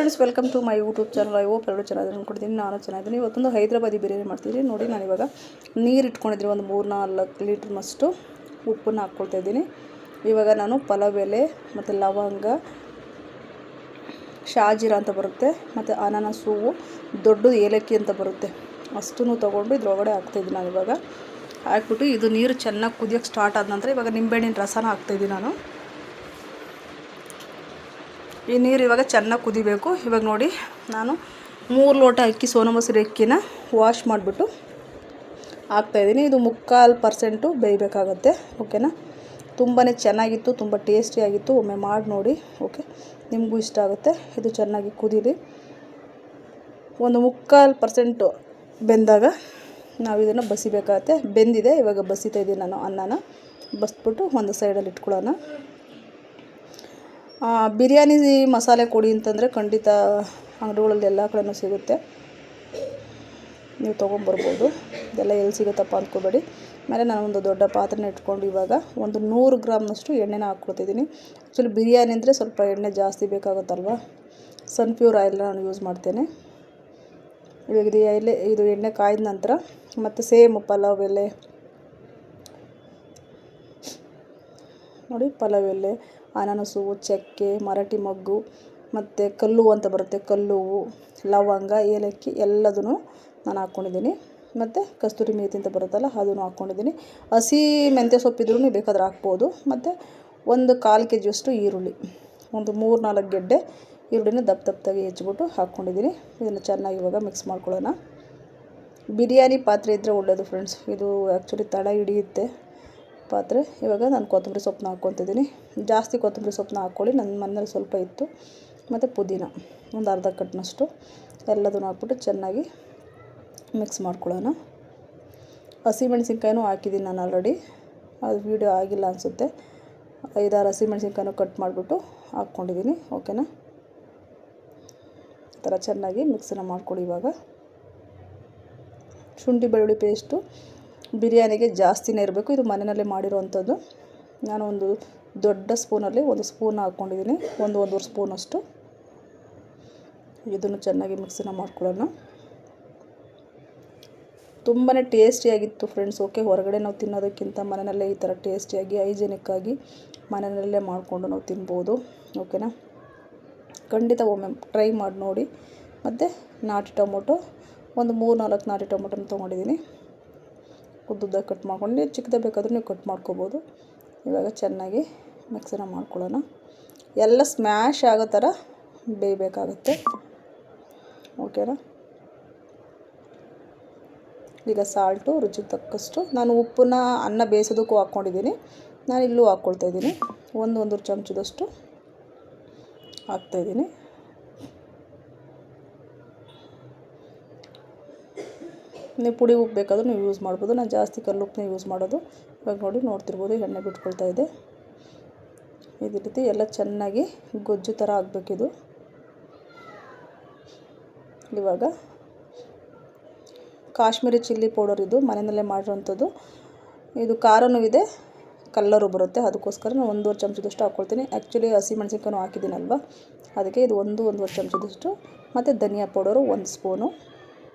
Friends, welcome to my YouTube channel. I hope ಎಲ್ಲರೂ ಚೆನ್ನಾಗಿ ಅನ್ಕೊಡ್ತೀನಿ. ನಾನು ಚೆನ್ನಾಗಿದ್ದೀನಿ. ಇವತ್ತೊಂದು ಹೈದರಾಬಾದಿ ಬಿರಿಯಾನಿ ಮಾಡ್ತಿದ್ದೀನಿ. ನೋಡಿ, ನಾನಿವಾಗ ನೀರು ಇಟ್ಕೊಂಡಿದ್ದೀನಿ. ಒಂದು 3-4 ಲೀಟ್ರ್ನಷ್ಟು ಉಪ್ಪನ್ನು ಹಾಕ್ಕೊಳ್ತಾ ಇದ್ದೀನಿ. ಇವಾಗ ನಾನು ಪಲಾವ್ ಎಲೆ ಮತ್ತು ಲವಂಗ, ಶಾಜೀರ ಅಂತ ಬರುತ್ತೆ, ಮತ್ತು ಅನಾನಸ್ ಹೂವು, ದೊಡ್ಡ ಏಲಕ್ಕಿ ಅಂತ ಬರುತ್ತೆ, ಅಷ್ಟನ್ನು ತೊಗೊಂಡು ಇದ್ರೊಳಗಡೆ ಹಾಕ್ತಾಯಿದ್ದೀನಿ. ನಾನು ಇವಾಗ ಹಾಕ್ಬಿಟ್ಟು ಇದು ನೀರು ಚೆನ್ನಾಗಿ ಕುದಿಯೋಕ್ಕೆ ಸ್ಟಾರ್ಟ್ ಆದ ನಂತರ ಇವಾಗ ನಿಂಬೆಹಣ್ಣಿನ ರಸನ ಹಾಕ್ತಾಯಿದ್ದೀನಿ. ನಾನು ಈ ನೀರು ಇವಾಗ ಚೆನ್ನಾಗಿ ಕುದಿಬೇಕು. ಇವಾಗ ನೋಡಿ, ನಾನು 3 ಲೋಟ ಅಕ್ಕಿ, ಸೋನಾ ಮಸೂರಿ ಅಕ್ಕಿನ ವಾಶ್ ಮಾಡಿಬಿಟ್ಟು ಹಾಕ್ತಾಯಿದ್ದೀನಿ. ಇದು 3/4% ಬೇಯಬೇಕಾಗತ್ತೆ. ಓಕೆನಾ? ತುಂಬಾ ಚೆನ್ನಾಗಿತ್ತು, ತುಂಬ ಟೇಸ್ಟಿಯಾಗಿತ್ತು. ಒಮ್ಮೆ ಮಾಡಿ ನೋಡಿ. ಓಕೆ, ನಿಮಗೂ ಇಷ್ಟ ಆಗುತ್ತೆ. ಇದು ಚೆನ್ನಾಗಿ ಕುದೀಲಿ. ಒಂದು 3/4% ಬೆಂದಾಗ ನಾವು ಇದನ್ನು ಬಸಿಬೇಕಾಗತ್ತೆ. ಬೆಂದಿದೆ, ಇವಾಗ ಬಸಿತಾ ಇದ್ದೀನಿ ನಾನು. ಅನ್ನನ ಬಸಿಬಿಟ್ಟು ಒಂದು ಸೈಡಲ್ಲಿ ಇಟ್ಕೊಳ್ಳೋಣ. ಬಿರಿಯಾನಿ ಮಸಾಲೆ ಕೊಡಿ ಅಂತಂದರೆ ಖಂಡಿತ ಅಂಗಡಿಗಳಲ್ಲಿ ಎಲ್ಲ ಕಡೆಯೂ ಸಿಗುತ್ತೆ, ನೀವು ತೊಗೊಂಬರ್ಬೋದು. ಇದೆಲ್ಲ ಎಲ್ಲಿ ಸಿಗುತ್ತಪ್ಪ ಅಂದ್ಕೋಬೇಡಿ. ಆಮೇಲೆ ನಾನು ಒಂದು ದೊಡ್ಡ ಪಾತ್ರೆನ ಇಟ್ಕೊಂಡು ಇವಾಗ ಒಂದು 100 ಗ್ರಾಮ್ನಷ್ಟು ಎಣ್ಣೆನ ಹಾಕ್ಕೊಳ್ತಿದ್ದೀನಿ. ಆ್ಯಕ್ಚುಲಿ ಬಿರಿಯಾನಿ ಅಂದರೆ ಸ್ವಲ್ಪ ಎಣ್ಣೆ ಜಾಸ್ತಿ ಬೇಕಾಗುತ್ತಲ್ವ, ಸನ್ಫ್ಯೂರ್ ಆಯಿಲ್ನ ನಾನು ಯೂಸ್ ಮಾಡ್ತೇನೆ. ಇವಾಗ ಇದು ಎಣ್ಣೆ ಕಾಯ್ದ ನಂತರ ಮತ್ತು ಸೇಮ್ ಪಲಾವ್ ಎಲೆ ನೋಡಿ, ಪಲಾವ್ ಎಲೆ, ಅನಾನಸ್ ಹೂವು, ಚಕ್ಕೆ, ಮರಾಠಿ ಮೊಗ್ಗು, ಮತ್ತು ಕಲ್ಲು ಅಂತ ಬರುತ್ತೆ, ಕಲ್ಲು ಹೂವು, ಲವಂಗ, ಏಲಕ್ಕಿ ಎಲ್ಲದೂ ನಾನು ಹಾಕ್ಕೊಂಡಿದ್ದೀನಿ. ಮತ್ತು ಕಸ್ತೂರಿ ಮೇಥಿ ಅಂತ ಬರುತ್ತಲ್ಲ, ಅದನ್ನು ಹಾಕ್ಕೊಂಡಿದ್ದೀನಿ. ಹಸಿ ಮೆಂತ್ಯ ಸೊಪ್ಪಿದ್ರೂ ಬೇಕಾದ್ರೆ ಹಾಕ್ಬೋದು. ಮತ್ತು ಒಂದು 1/4 kg ಈರುಳ್ಳಿ, ಒಂದು 3-4 ಗೆಡ್ಡೆ ಈರುಳ್ಳಿನ ದಪ್ಪದಾಗಿ ಹೆಚ್ಚಿಬಿಟ್ಟು ಹಾಕ್ಕೊಂಡಿದ್ದೀನಿ. ಇದನ್ನು ಚೆನ್ನಾಗಿ ಇವಾಗ ಮಿಕ್ಸ್ ಮಾಡ್ಕೊಳ್ಳೋಣ. ಬಿರಿಯಾನಿ ಪಾತ್ರೆ ಇದ್ದರೆ ಒಳ್ಳೆಯದು ಫ್ರೆಂಡ್ಸ್. ಇದು ಆ್ಯಕ್ಚುಲಿ ತಳ ಹಿಡಿಯುತ್ತೆ ಪಾತ್ರೆ. ಇವಾಗ ನಾನು ಕೊತ್ತಂಬರಿ ಸೊಪ್ಪನ್ನ ಹಾಕ್ಕೊತಿದ್ದೀನಿ. ಜಾಸ್ತಿ ಕೊತ್ತಂಬರಿ ಸೊಪ್ಪನ್ನ ಹಾಕ್ಕೊಳ್ಳಿ, ನನ್ನ ಮನೇಲಿ ಸ್ವಲ್ಪ ಇತ್ತು. ಮತ್ತು ಪುದೀನ ಒಂದು ಅರ್ಧ ಕಟ್ನಷ್ಟು ಎಲ್ಲದನ್ನು ಹಾಕ್ಬಿಟ್ಟು ಚೆನ್ನಾಗಿ ಮಿಕ್ಸ್ ಮಾಡ್ಕೊಳ್ಳೋಣ. ಹಸಿಮೆಣ್ಸಿನ್ಕಾಯಿನೂ ಹಾಕಿದ್ದೀನಿ ನಾನು ಆಲ್ರೆಡಿ, ಅದು ವೀಡಿಯೋ ಆಗಿಲ್ಲ ಅನಿಸುತ್ತೆ. 5-6 ಹಸಿಮೆಣ್ಸಿನ್ಕಾಯಿನೂ ಕಟ್ ಮಾಡಿಬಿಟ್ಟು ಹಾಕ್ಕೊಂಡಿದ್ದೀನಿ. ಓಕೆನಾ? ಈ ಥರ ಚೆನ್ನಾಗಿ ಮಿಕ್ಸನ್ನ ಮಾಡ್ಕೊಳ್ಳಿ. ಇವಾಗ ಶುಂಠಿ ಬೆಳ್ಳುಳ್ಳಿ ಪೇಸ್ಟು ಬಿರಿಯಾನಿಗೆ ಜಾಸ್ತಿನೇ ಇರಬೇಕು. ಇದು ಮನೆಯಲ್ಲೇ ಮಾಡಿರೋವಂಥದ್ದು. ನಾನು ಒಂದು ದೊಡ್ಡ ಸ್ಪೂನಲ್ಲಿ 1 ಸ್ಪೂನ್ ಹಾಕ್ಕೊಂಡಿದ್ದೀನಿ, 1-1.5 ಸ್ಪೂನಷ್ಟು. ಇದನ್ನು ಚೆನ್ನಾಗಿ ಮಿಕ್ಸನ್ನ ಮಾಡ್ಕೊಳ್ಳೋಣ. ತುಂಬಾ ಟೇಸ್ಟಿಯಾಗಿತ್ತು ಫ್ರೆಂಡ್ಸ್. ಓಕೆ, ಹೊರಗಡೆ ನಾವು ತಿನ್ನೋದಕ್ಕಿಂತ ಮನೆಯಲ್ಲೇ ಈ ಥರ ಟೇಸ್ಟಿಯಾಗಿ ಹೈಜೆನಿಕ್ಕಾಗಿ ಮನೆಯಲ್ಲೇ ಮಾಡಿಕೊಂಡು ನಾವು ತಿನ್ಬೋದು. ಓಕೆನಾ? ಖಂಡಿತ ಒಮ್ಮೆ ಟ್ರೈ ಮಾಡಿ ನೋಡಿ. ಮತ್ತು ನಾಟಿ ಟೊಮೊಟೊ ಒಂದು 3-4 ನಾಟಿ ಟೊಮೊಟೊನ ತೊಗೊಂಡಿದ್ದೀನಿ. ಉದ್ದುದ್ದ ಕಟ್ ಮಾಡ್ಕೊಂಡು, ಚಿಕ್ಕದೇ ಬೇಕಾದರೂ ನೀವು ಕಟ್ ಮಾಡ್ಕೋಬೋದು. ಇವಾಗ ಚೆನ್ನಾಗಿ ಮಿಕ್ಸನ್ನ ಮಾಡ್ಕೊಳ್ಳೋಣ. ಎಲ್ಲ ಸ್ಮ್ಯಾಶ್ ಆಗೋ ಥರ ಬೇಯಬೇಕಾಗುತ್ತೆ. ಓಕೆನಾ? ಈಗ ಸಾಲ್ಟು ರುಚಿಗೆ ತಕ್ಕಷ್ಟು. ನಾನು ಉಪ್ಪನ್ನ ಅನ್ನ ಬೇಯಿಸೋದಕ್ಕೂ ಹಾಕ್ಕೊಂಡಿದ್ದೀನಿ, ನಾನು ಇಲ್ಲೂ ಹಾಕ್ಕೊಳ್ತಾಯಿದ್ದೀನಿ. 1-1.5 ಚಮಚದಷ್ಟು ಹಾಕ್ತಾಯಿದ್ದೀನಿ. ನೀವು ಪುಡಿ ಉಪ್ಪು ಬೇಕಾದರೂ ನೀವು ಯೂಸ್ ಮಾಡ್ಬೋದು. ನಾನು ಜಾಸ್ತಿ ಕಲ್ಲುಪ್ಪನ್ನ ಯೂಸ್ ಮಾಡೋದು. ಇವಾಗ ನೋಡಿ, ನೋಡ್ತಿರ್ಬೋದು ಎಣ್ಣೆ ಬಿಟ್ಕೊಳ್ತಾ ಇದೆ. ಇದೇ ರೀತಿ ಎಲ್ಲ ಚೆನ್ನಾಗಿ ಗೊಜ್ಜು ಥರ ಆಗಬೇಕಿದು. ಇವಾಗ ಕಾಶ್ಮೀರಿ ಚಿಲ್ಲಿ ಪೌಡರ್, ಇದು ಮನೆಯಲ್ಲೇ ಮಾಡಿರೋಂಥದ್ದು. ಇದು ಖಾರನೂ ಇದೆ, ಕಲ್ಲರು ಬರುತ್ತೆ. ಅದಕ್ಕೋಸ್ಕರ ನಾನು 1.5 ಚಮಚದಷ್ಟು ಹಾಕ್ಕೊಳ್ತೀನಿ. ಆ್ಯಕ್ಚುಲಿ ಹಸಿಮೆಣ್ಸಿನ್ಕಾಯಿನೂ ಹಾಕಿದ್ದೀನಲ್ವ, ಅದಕ್ಕೆ ಇದು 1-1.5 ಚಮಚದಷ್ಟು. ಮತ್ತು ಧನಿಯಾ ಪೌಡರು 1 ಸ್ಪೂನು,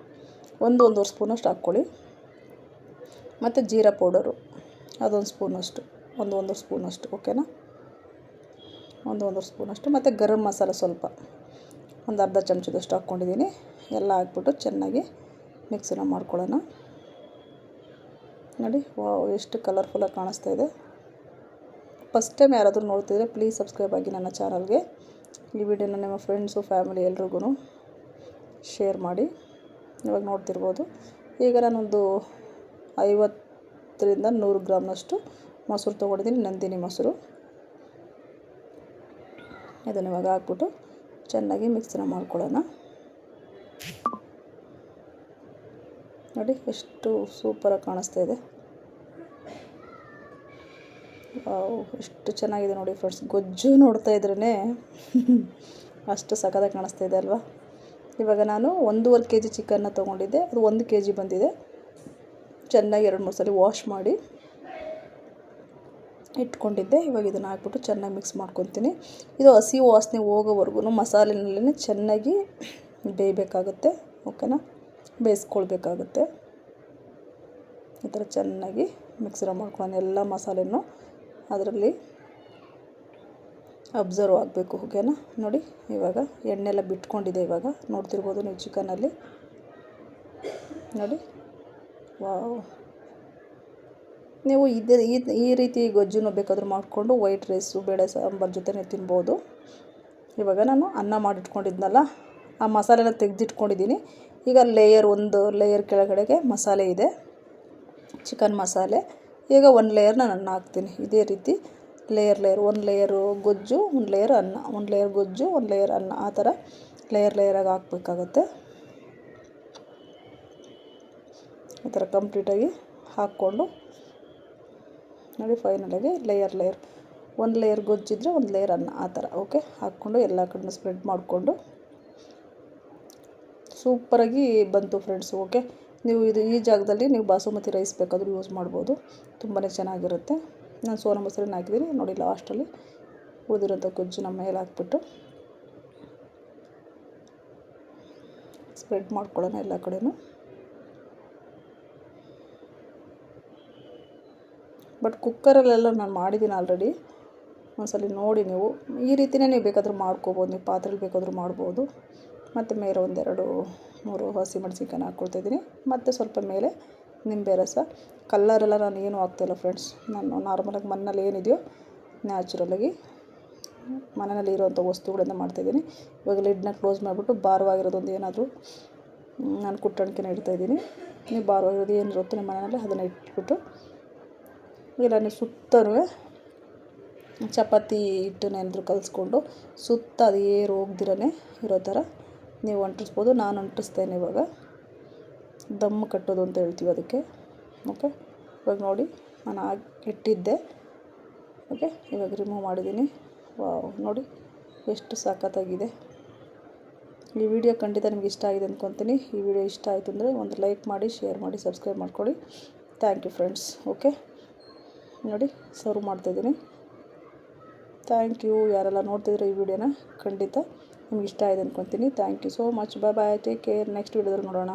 1-1.5 ಸ್ಪೂನಷ್ಟು ಹಾಕ್ಕೊಳ್ಳಿ. ಮತ್ತು ಜೀರಾ ಪೌಡರು ಅದೊಂದು ಸ್ಪೂನಷ್ಟು, 1-1.5 ಸ್ಪೂನಷ್ಟು. ಓಕೆನಾ? 1-1.5 ಸ್ಪೂನಷ್ಟು. ಮತ್ತು ಗರಂ ಮಸಾಲ ಸ್ವಲ್ಪ ಒಂದು ಅರ್ಧ ಚಮಚದಷ್ಟು ಹಾಕ್ಕೊಂಡಿದ್ದೀನಿ. ಎಲ್ಲ ಹಾಕ್ಬಿಟ್ಟು ಚೆನ್ನಾಗಿ ಮಿಕ್ಸನ್ನ ಮಾಡ್ಕೊಳ್ಳೋಣ. ನೋಡಿ, ಎಷ್ಟು ಕಲರ್ಫುಲ್ಲಾಗಿ ಕಾಣಿಸ್ತಾ ಇದೆ. ಫಸ್ಟ್ ಟೈಮ್ ಯಾರಾದರೂ ನೋಡ್ತಿದ್ರೆ ಪ್ಲೀಸ್ ಸಬ್ಸ್ಕ್ರೈಬ್ ಆಗಿ ನನ್ನ ಚಾನಲ್ಗೆ. ಈ ವಿಡಿಯೋನ ನಿಮ್ಮ ಫ್ರೆಂಡ್ಸು, ಫ್ಯಾಮಿಲಿ ಎಲ್ರಿಗೂ ಶೇರ್ ಮಾಡಿ. ಇವಾಗ ನೋಡ್ತಿರ್ಬೋದು. ಈಗ ನಾನೊಂದು 50-100 ಗ್ರಾಮ್ನಷ್ಟು ಮೊಸರು ತೊಗೊಂಡಿದ್ದೀನಿ, ನಂದಿನಿ ಮೊಸರು. ಇದನ್ನು ಇವಾಗ ಹಾಕ್ಬಿಟ್ಟು ಚೆನ್ನಾಗಿ ಮಿಕ್ಸನ್ನ ಮಾಡ್ಕೊಳ್ಳೋಣ. ನೋಡಿ, ಎಷ್ಟು ಸೂಪರಾಗಿ ಕಾಣಿಸ್ತಾ ಇದೆ. ಎಷ್ಟು ಚೆನ್ನಾಗಿದೆ ನೋಡಿ ಫ್ರೆಂಡ್ಸ್. ಗೊಜ್ಜು ನೋಡ್ತಾ ಇದ್ರೇ ಅಷ್ಟು ಸಖತ್ತಾಗಿ ಕಾಣಿಸ್ತಾ ಇದೆ ಅಲ್ವಾ? ಇವಾಗ ನಾನು 1.5 kg ಚಿಕನ್ನ ತೊಗೊಂಡಿದ್ದೆ, ಅದು 1 kg ಬಂದಿದೆ. ಚೆನ್ನಾಗಿ 2-3 ಸಲ ವಾಶ್ ಮಾಡಿ ಇಟ್ಕೊಂಡಿದ್ದೆ. ಇವಾಗ ಇದನ್ನು ಹಾಕ್ಬಿಟ್ಟು ಚೆನ್ನಾಗಿ ಮಿಕ್ಸ್ ಮಾಡ್ಕೊತೀನಿ. ಇದು ಹಸಿ ವಾಸನೆ ಹೋಗೋವರೆಗೂ ಮಸಾಲೆನಲ್ಲೇ ಚೆನ್ನಾಗಿ ಬೇಯಬೇಕಾಗುತ್ತೆ. ಓಕೆನಾ, ಬೇಯಿಸ್ಕೊಳ್ಬೇಕಾಗುತ್ತೆ. ಈ ಥರ ಚೆನ್ನಾಗಿ ಮಿಕ್ಸರ್ ಮಾಡ್ಕೊಂಡು ಎಲ್ಲ ಮಸಾಲೆನೂ ಅದರಲ್ಲಿ ಅಬ್ಸರ್ವ್ ಆಗಬೇಕು. ಓಕೆನಾ, ನೋಡಿ ಇವಾಗ ಎಣ್ಣೆಲ್ಲ ಬಿಟ್ಕೊಂಡಿದೆ. ಇವಾಗ ನೋಡ್ತಿರ್ಬೋದು ನೀವು ಚಿಕನಲ್ಲಿ ನೋಡಿ. ವಾವ್, ನೀವು ಈ ರೀತಿ ಗೊಜ್ಜುನ ಬೇಕಾದರೂ ಮಾಡಿಕೊಂಡು ವೈಟ್ ರೈಸು ಬೇಳೆ ಸಾಂಬಾರು ಜೊತೆನೇ ತಿನ್ಬೋದು. ಇವಾಗ ನಾನು ಅನ್ನ ಮಾಡಿಟ್ಕೊಂಡಿದ್ನಲ್ಲ, ಆ ಮಸಾಲೆನ ತೆಗೆದಿಟ್ಕೊಂಡಿದ್ದೀನಿ. ಈಗ ಒಂದು ಲೇಯರ್ ಕೆಳಗಡೆಗೆ ಮಸಾಲೆ ಇದೆ, ಚಿಕನ್ ಮಸಾಲೆ. ಈಗ ಒಂದು ಲೇಯರ್ನ ನಾನು ಹಾಕ್ತೀನಿ. ಇದೇ ರೀತಿ ಲೇಯರ್ ಒಂದು ಲೇಯರು ಗೊಜ್ಜು, ಒಂದು ಲೇಯರ್ ಅನ್ನ, ಒಂದು ಲೇಯರ್ ಗೊಜ್ಜು, ಒಂದು ಲೇಯರ್ ಅನ್ನ, ಆ ಥರ ಲೇಯರಾಗಿ ಹಾಕಬೇಕಾಗತ್ತೆ. ಈ ಥರ ಕಂಪ್ಲೀಟಾಗಿ ಹಾಕ್ಕೊಂಡು ನೋಡಿ, ಫೈನಲಾಗಿ ಲೇಯರ್ ಒಂದು ಲೇಯರ್ ಗೊಜ್ಜಿದ್ರೆ ಒಂದು ಲೇಯರ್ ಅನ್ನ, ಆ ಥರ. ಓಕೆ, ಹಾಕ್ಕೊಂಡು ಎಲ್ಲ ಕಡೆ ಸ್ಪ್ರೆಡ್ ಮಾಡಿಕೊಂಡು ಸೂಪರಾಗಿ ಬಂತು ಫ್ರೆಂಡ್ಸ್. ಓಕೆ, ನೀವು ಈ ಜಾಗದಲ್ಲಿ ನೀವು ಬಾಸುಮತಿ ರೈಸ್ ಬೇಕಾದರೂ ಯೂಸ್ ಮಾಡ್ಬೋದು, ತುಂಬಾ ಚೆನ್ನಾಗಿರುತ್ತೆ. ನಾನು ಸೋನಾ ಮಸೂರಿನ ಹಾಕಿದ್ದೀನಿ ನೋಡಿ. ಲಾಸ್ಟಲ್ಲಿ ಉಳಿದಿರೋಂಥ ಗೊಜ್ಜು ನಮ್ಮ ಮೇಲೆ ಹಾಕ್ಬಿಟ್ಟು ಸ್ಪ್ರೆಡ್ ಮಾಡ್ಕೊಳ್ಳೋಣ ಎಲ್ಲ ಕಡೆನೂ. ಬಟ್ ಕುಕ್ಕರಲ್ಲೆಲ್ಲ ನಾನು ಮಾಡಿದ್ದೀನಿ ಆಲ್ರೆಡಿ, ಒಂದ್ಸಲ ನೋಡಿ ನೀವು. ಈ ರೀತಿಯೇ ನೀವು ಬೇಕಾದರೂ ಮಾಡ್ಕೋಬೋದು, ನೀವು ಪಾತ್ರೆಲಿ ಬೇಕಾದರೂ ಮಾಡ್ಬೋದು. ಮತ್ತು ಮೇಲೆ 1-2-3 ಹಸಿಮೆಣಸಿನ್ಕಾಯಿ ಹಾಕ್ಕೊಳ್ತಾಯಿದ್ದೀನಿ. ಮತ್ತು ಸ್ವಲ್ಪ ಮೇಲೆ ನಿಂಬೆ ರಸ. ಕಲ್ಲರೆಲ್ಲ ನಾನು ಏನೂ ಹಾಕ್ತಾಯಿಲ್ಲ ಫ್ರೆಂಡ್ಸ್. ನಾನು ನಾರ್ಮಲಾಗಿ ಮನೇಲಿ ಏನಿದೆಯೋ ನ್ಯಾಚುರಲಾಗಿ ಮನೆಯಲ್ಲಿ ಇರೋವಂಥ ವಸ್ತುಗಳಿಂದ ಮಾಡ್ತಾಯಿದ್ದೀನಿ. ಇವಾಗ ಲಿಡ್ನ ಕ್ಲೋಸ್ ಮಾಡಿಬಿಟ್ಟು ಭಾರವಾಗಿರೋದೊಂದು ಏನಾದರೂ ನಾನು ಕುಟ್ಟಣಿಕೆನ ಇಡ್ತಾಯಿದ್ದೀನಿ. ನೀವು ಭಾರವಾಗಿರೋದು ಏನಿರುತ್ತೋ ನಿಮ್ಮ ಮನೆಯಲ್ಲಿ ಅದನ್ನು ಇಟ್ಬಿಟ್ಟು, ಇಲ್ಲ ನೀವು ಸುತ್ತಲೂ ಚಪಾತಿ ಹಿಟ್ಟನ್ನೇನಾದರೂ ಕಲಿಸ್ಕೊಂಡು ಸುತ್ತ ಅದು ಏರು ಹೋಗ್ದಿರೇ ಇರೋ ಥರ ನೀವು ಅಂಟಿಸ್ಬೋದು. ನಾನು ಅಂಟಿಸ್ತೇನೆ ಇವಾಗ. ದಮ್ ಕಟ್ಟೋದು ಅಂತ ಹೇಳ್ತೀವಿ ಅದಕ್ಕೆ. ಓಕೆ, ಇವಾಗ ನೋಡಿ ನಾನು ಇಟ್ಟಿದ್ದೆ. ಓಕೆ, ಇವಾಗ ರಿಮೂವ್ ಮಾಡಿದ್ದೀನಿ. ವಾವ್, ನೋಡಿ ಎಷ್ಟು ಸಖತ್ತಾಗಿದೆ. ಈ ವಿಡಿಯೋ ಖಂಡಿತ ನಿಮ್ಗೆ ಇಷ್ಟ ಆಗಿದೆ ಅಂದ್ಕೊತೀನಿ. ಈ ವಿಡಿಯೋ ಇಷ್ಟ ಆಯಿತು ಅಂದರೆ ಒಂದು ಲೈಕ್ ಮಾಡಿ, ಶೇರ್ ಮಾಡಿ, ಸಬ್ಸ್ಕ್ರೈಬ್ ಮಾಡ್ಕೊಳ್ಳಿ. Thank you friends. ಓಕೆ, ನೋಡಿ ಸರ್ವ್ ಮಾಡ್ತಾಯಿದ್ದೀನಿ. Thank you. ಯಾರೆಲ್ಲ ನೋಡ್ತಿದ್ರೆ ಈ ವಿಡಿಯೋನ ಖಂಡಿತ ನಿಮ್ಗೆ ಇಷ್ಟ ಆಗಿದೆ ಅಂದ್ಕೊತೀನಿ. Thank you so much. Bye, take care. Next ವಿಡಿಯೋದಲ್ಲಿ ನೋಡೋಣ.